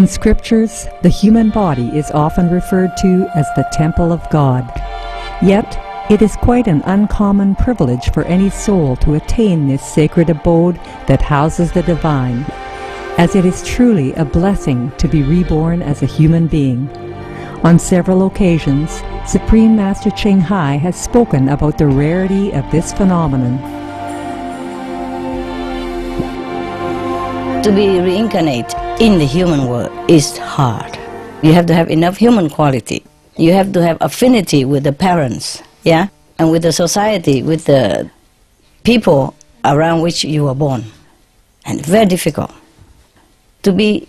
In scriptures, the human body is often referred to as the temple of God. Yet, it is quite an uncommon privilege for any soul to attain this sacred abode that houses the divine, as it is truly a blessing to be reborn as a human being. On several occasions, Supreme Master Ching Hai has spoken about the rarity of this phenomenon. To be reincarnated in the human world is hard. You have to have enough human quality. You have to have affinity with the parents, yeah, and with the society, with the people around which you were born. And very difficult. To be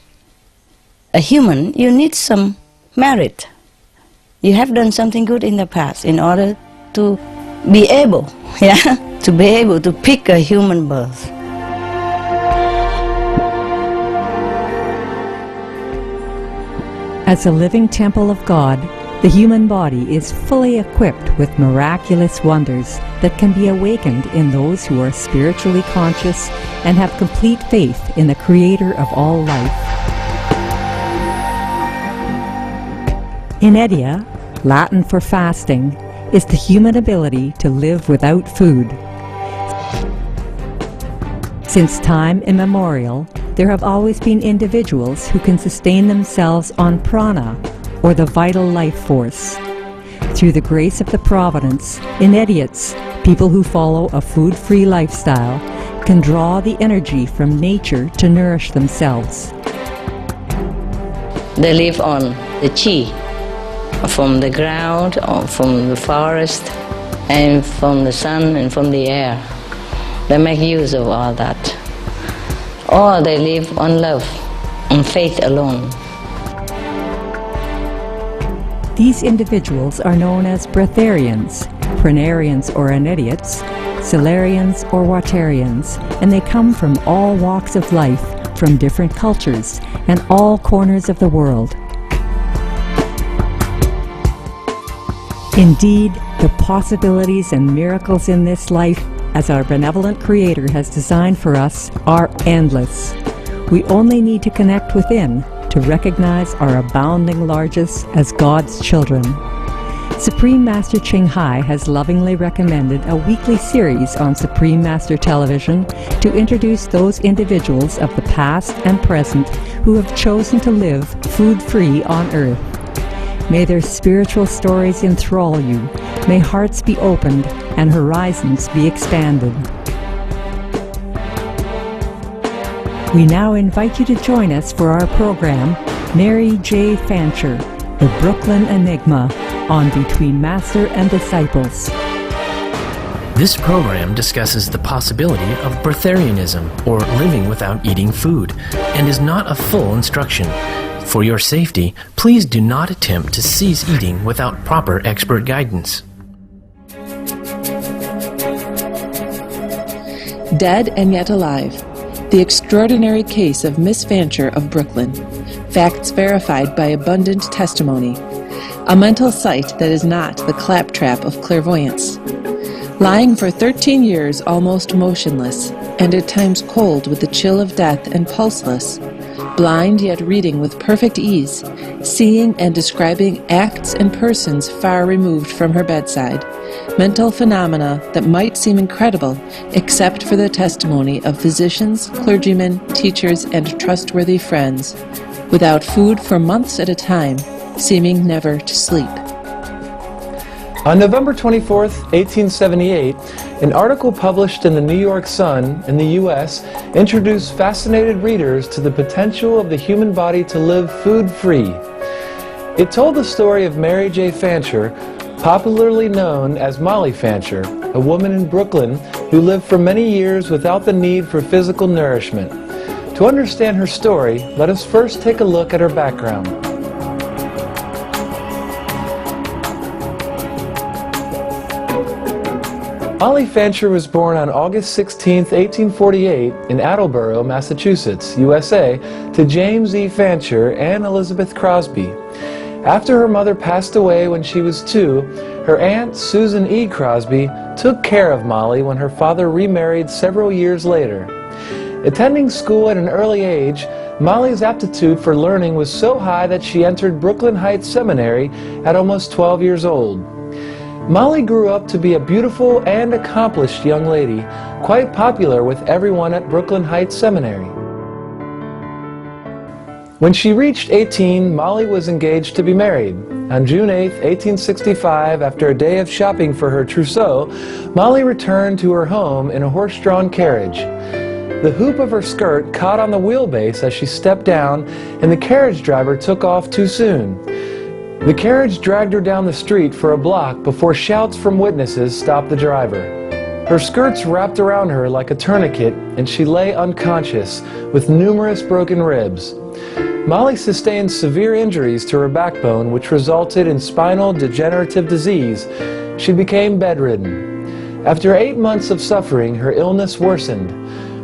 a human, you need some merit. You have done something good in the past in order to be able, yeah, to be able to pick a human birth. As a living temple of God, the human body is fully equipped with miraculous wonders that can be awakened in those who are spiritually conscious and have complete faith in the Creator of all life. Enigma, Latin for fasting, is the human ability to live without food. Since time immemorial, there have always been individuals who can sustain themselves on prana, or the vital life force. Through the grace of the providence, initiates, people who follow a food-free lifestyle, can draw the energy from nature to nourish themselves. They live on the chi, from the ground, or from the forest, and from the sun and from the air. They make use of all that. Or they live on love, on faith alone. These individuals are known as breatharians, pranarians or anidiots, solarians or watarians, and they come from all walks of life, from different cultures, and all corners of the world. Indeed, the possibilities and miracles in this life, as our benevolent Creator has designed for us, are endless. We only need to connect within to recognize our abounding largesse as God's children. Supreme Master Ching Hai has lovingly recommended a weekly series on Supreme Master Television to introduce those individuals of the past and present who have chosen to live food-free on earth. May their spiritual stories enthrall you. May hearts be opened and horizons be expanded. We now invite you to join us for our program, Mary J. Fancher, The Brooklyn Enigma, on Between Master and Disciples. This program discusses the possibility of breatharianism, or living without eating food, and is not a full instruction. For your safety, please do not attempt to cease eating without proper expert guidance. Dead and Yet Alive. The Extraordinary Case of Miss Fancher of Brooklyn. Facts verified by abundant testimony. A mental sight that is not the claptrap of clairvoyance. Lying for 13 years almost motionless, and at times cold with the chill of death and pulseless. Blind yet reading with perfect ease, seeing and describing acts and persons far removed from her bedside. Mental phenomena that might seem incredible except for the testimony of physicians, clergymen, teachers, and trustworthy friends. Without food for months at a time, seeming never to sleep. On November 24, 1878, an article published in the New York Sun in the U.S. introduced fascinated readers to the potential of the human body to live food-free. It told the story of Mary J. Fancher, popularly known as Molly Fancher, a woman in Brooklyn who lived for many years without the need for physical nourishment. To understand her story, let us first take a look at her background. Molly Fancher was born on August 16, 1848 in Attleboro, Massachusetts, USA, to James E. Fancher and Elizabeth Crosby. After her mother passed away when she was 2, her aunt, Susan E. Crosby, took care of Molly when her father remarried several years later. Attending school at an early age, Molly's aptitude for learning was so high that she entered Brooklyn Heights Seminary at almost 12 years old. Molly grew up to be a beautiful and accomplished young lady, quite popular with everyone at Brooklyn Heights Seminary. When she reached 18, Molly was engaged to be married. On June 8, 1865, after a day of shopping for her trousseau, Molly returned to her home in a horse-drawn carriage. The hoop of her skirt caught on the wheelbase as she stepped down, and the carriage driver took off too soon. The carriage dragged her down the street for a block before shouts from witnesses stopped the driver. Her skirts wrapped around her like a tourniquet, and she lay unconscious, with numerous broken ribs. Molly sustained severe injuries to her backbone, which resulted in spinal degenerative disease. She became bedridden. After 8 months of suffering, her illness worsened.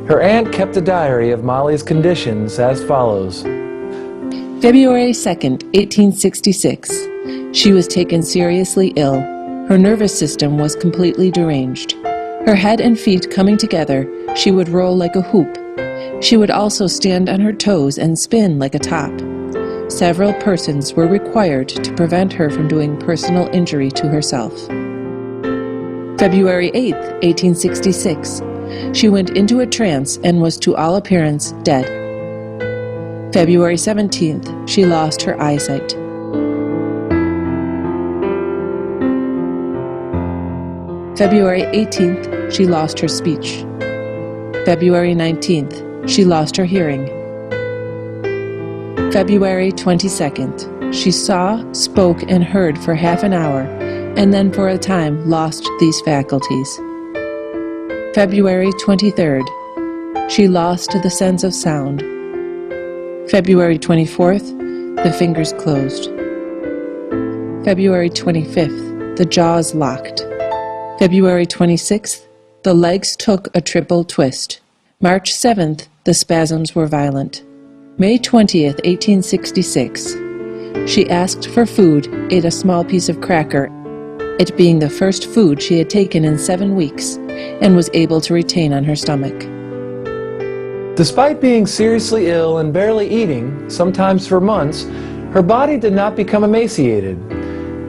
Her aunt kept a diary of Molly's conditions as follows. February 2nd, 1866. She was taken seriously ill. Her nervous system was completely deranged. Her head and feet coming together, she would roll like a hoop. She would also stand on her toes and spin like a top. Several persons were required to prevent her from doing personal injury to herself. February 8th, 1866. She went into a trance and was to all appearance dead. February 17th, she lost her eyesight. February 18th, she lost her speech. February 19th, she lost her hearing. February 22nd, she saw, spoke, and heard for half an hour, and then for a time lost these faculties. February 23rd, she lost the sense of sound. February 24th, the fingers closed. February 25th, the jaws locked. February 26th, the legs took a triple twist. March 7th, the spasms were violent. May 20th, 1866, she asked for food, ate a small piece of cracker, it being the first food she had taken in 7 weeks, and was able to retain on her stomach. Despite being seriously ill and barely eating, sometimes for months, her body did not become emaciated.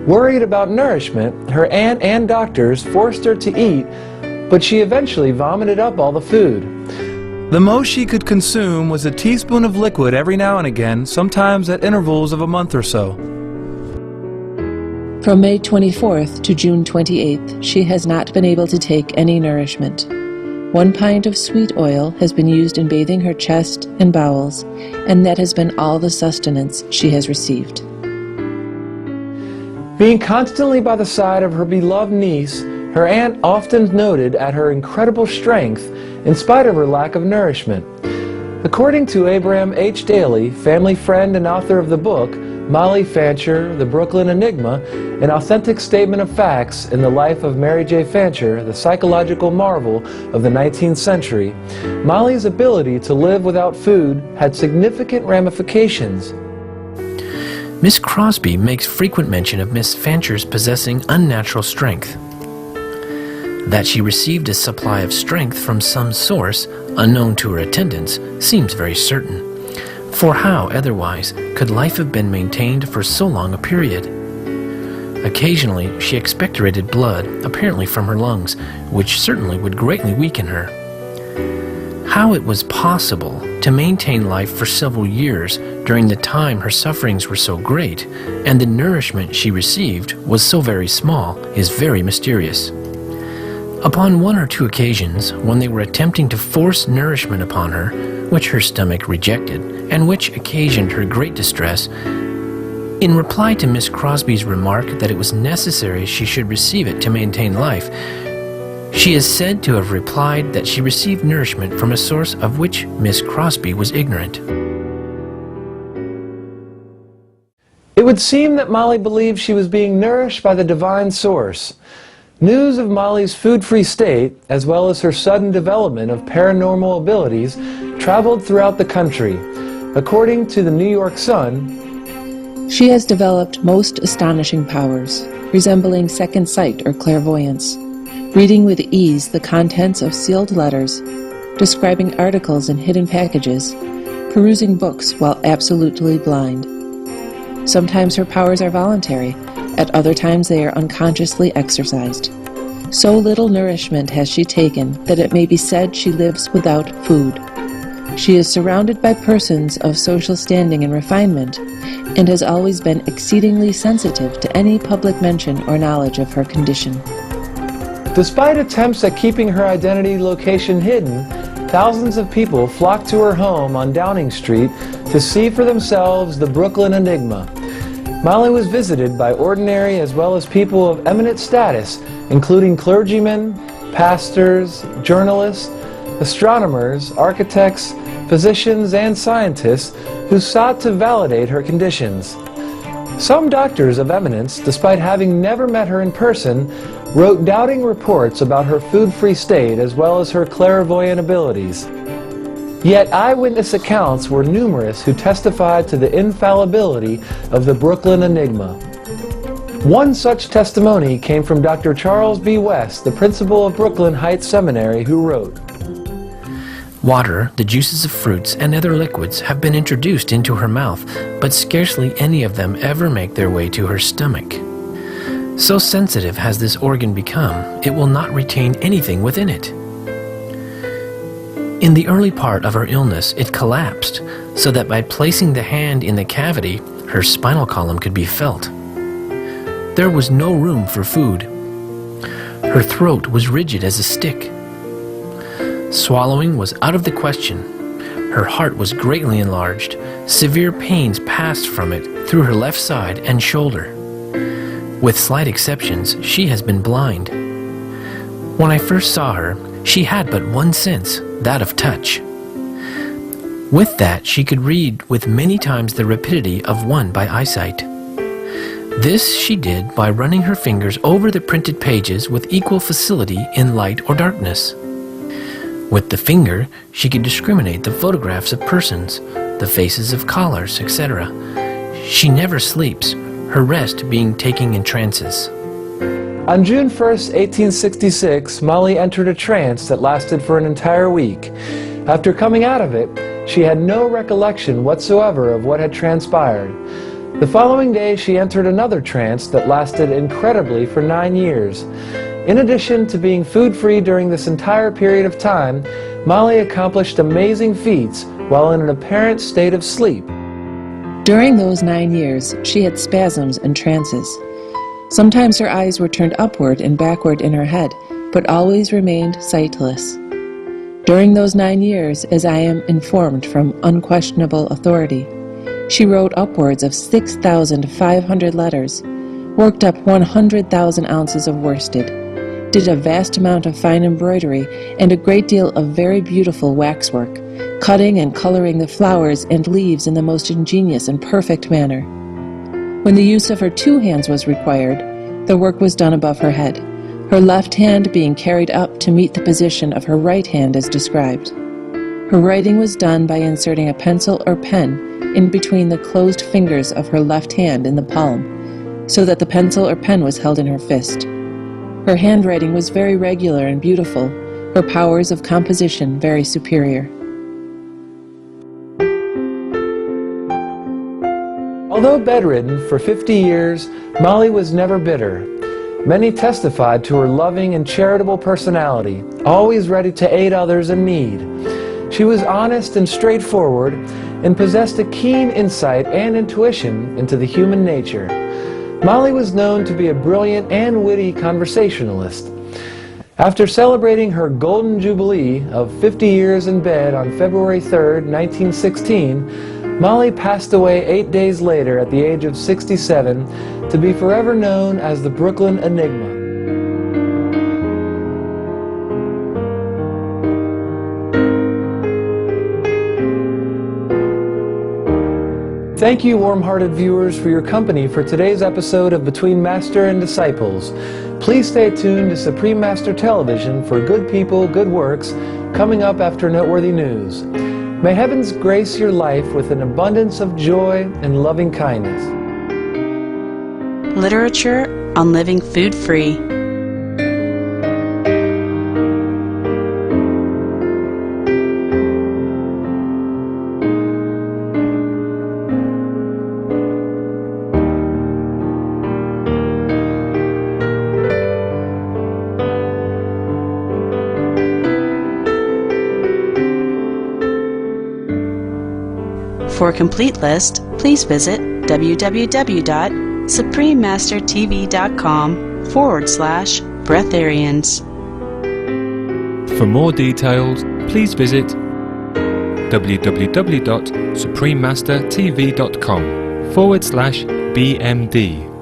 Worried about nourishment, her aunt and doctors forced her to eat, but she eventually vomited up all the food. The most she could consume was a teaspoon of liquid every now and again, sometimes at intervals of a month or so. From May 24th to June 28th, she has not been able to take any nourishment. 1 pint of sweet oil has been used in bathing her chest and bowels, and that has been all the sustenance she has received. Being constantly by the side of her beloved niece, her aunt often noted at her incredible strength in spite of her lack of nourishment. According to Abraham H. Daly, family friend and author of the book, Molly Fancher, The Brooklyn Enigma, an authentic statement of facts in the life of Mary J. Fancher, the psychological marvel of the 19th century, Molly's ability to live without food had significant ramifications. Miss Crosby makes frequent mention of Miss Fancher's possessing unnatural strength. That she received a supply of strength from some source, unknown to her attendants, seems very certain. For how, otherwise, could life have been maintained for so long a period? Occasionally, she expectorated blood, apparently from her lungs, which certainly would greatly weaken her. How it was possible to maintain life for several years during the time her sufferings were so great, and the nourishment she received was so very small, is very mysterious. Upon 1 or 2 occasions, when they were attempting to force nourishment upon her, which her stomach rejected, and which occasioned her great distress, in reply to Miss Crosby's remark that it was necessary she should receive it to maintain life, she is said to have replied that she received nourishment from a source of which Miss Crosby was ignorant. It would seem that Molly believed she was being nourished by the divine source. News of Molly's food-free state, as well as her sudden development of paranormal abilities, traveled throughout the country. According to the New York Sun, she has developed most astonishing powers, resembling second sight or clairvoyance, reading with ease the contents of sealed letters, describing articles in hidden packages, perusing books while absolutely blind. Sometimes her powers are voluntary, at other times they are unconsciously exercised. So little nourishment has she taken that it may be said she lives without food. She is surrounded by persons of social standing and refinement, and has always been exceedingly sensitive to any public mention or knowledge of her condition. Despite attempts at keeping her identity location hidden, thousands of people flocked to her home on Downing Street to see for themselves the Brooklyn Enigma. Molly was visited by ordinary as well as people of eminent status, including clergymen, pastors, journalists, astronomers, architects, physicians, and scientists who sought to validate her conditions. Some doctors of eminence, despite having never met her in person, wrote doubting reports about her food-free state as well as her clairvoyant abilities. Yet eyewitness accounts were numerous who testified to the infallibility of the Brooklyn Enigma. One such testimony came from Dr. Charles B. West, the principal of Brooklyn Heights Seminary, who wrote, Water, the juices of fruits, and other liquids have been introduced into her mouth, but scarcely any of them ever make their way to her stomach. So sensitive has this organ become, it will not retain anything within it. In the early part of her illness, it collapsed, so that by placing the hand in the cavity, her spinal column could be felt. There was no room for food. Her throat was rigid as a stick. Swallowing was out of the question. Her heart was greatly enlarged. Severe pains passed from it through her left side and shoulder. With slight exceptions, she has been blind. When I first saw her, she had but one sense, that of touch. With that, she could read with many times the rapidity of one by eyesight. This she did by running her fingers over the printed pages with equal facility in light or darkness. With the finger, she could discriminate the photographs of persons, the faces of callers, etc. She never sleeps, her rest being taking in trances. On June 1st, 1866, Molly entered a trance that lasted for an entire week. After coming out of it, she had no recollection whatsoever of what had transpired. The following day, she entered another trance that lasted incredibly for 9 years. In addition to being food-free during this entire period of time, Molly accomplished amazing feats while in an apparent state of sleep. During those 9 years, she had spasms and trances. Sometimes her eyes were turned upward and backward in her head, but always remained sightless. During those 9 years, as I am informed from unquestionable authority, she wrote upwards of 6,500 letters, worked up 100,000 ounces of worsted, did a vast amount of fine embroidery and a great deal of very beautiful waxwork, cutting and coloring the flowers and leaves in the most ingenious and perfect manner. When the use of her two hands was required, the work was done above her head, her left hand being carried up to meet the position of her right hand as described. Her writing was done by inserting a pencil or pen in between the closed fingers of her left hand in the palm, so that the pencil or pen was held in her fist. Her handwriting was very regular and beautiful, her powers of composition very superior. Although bedridden for 50 years, Molly was never bitter. Many testified to her loving and charitable personality, always ready to aid others in need. She was honest and straightforward, and possessed a keen insight and intuition into the human nature. Molly was known to be a brilliant and witty conversationalist. After celebrating her Golden Jubilee of 50 years in bed on February 3, 1916, Molly passed away 8 days later at the age of 67 to be forever known as the Brooklyn Enigma. Thank you, warm-hearted viewers, for your company for today's episode of Between Master and Disciples. Please stay tuned to Supreme Master Television for good people, good works, coming up after noteworthy news. May heavens grace your life with an abundance of joy and loving kindness. Literature on living food-free. For a complete list, please visit www.suprememastertv.com/breatharians. For more details, please visit www.suprememastertv.com/BMD.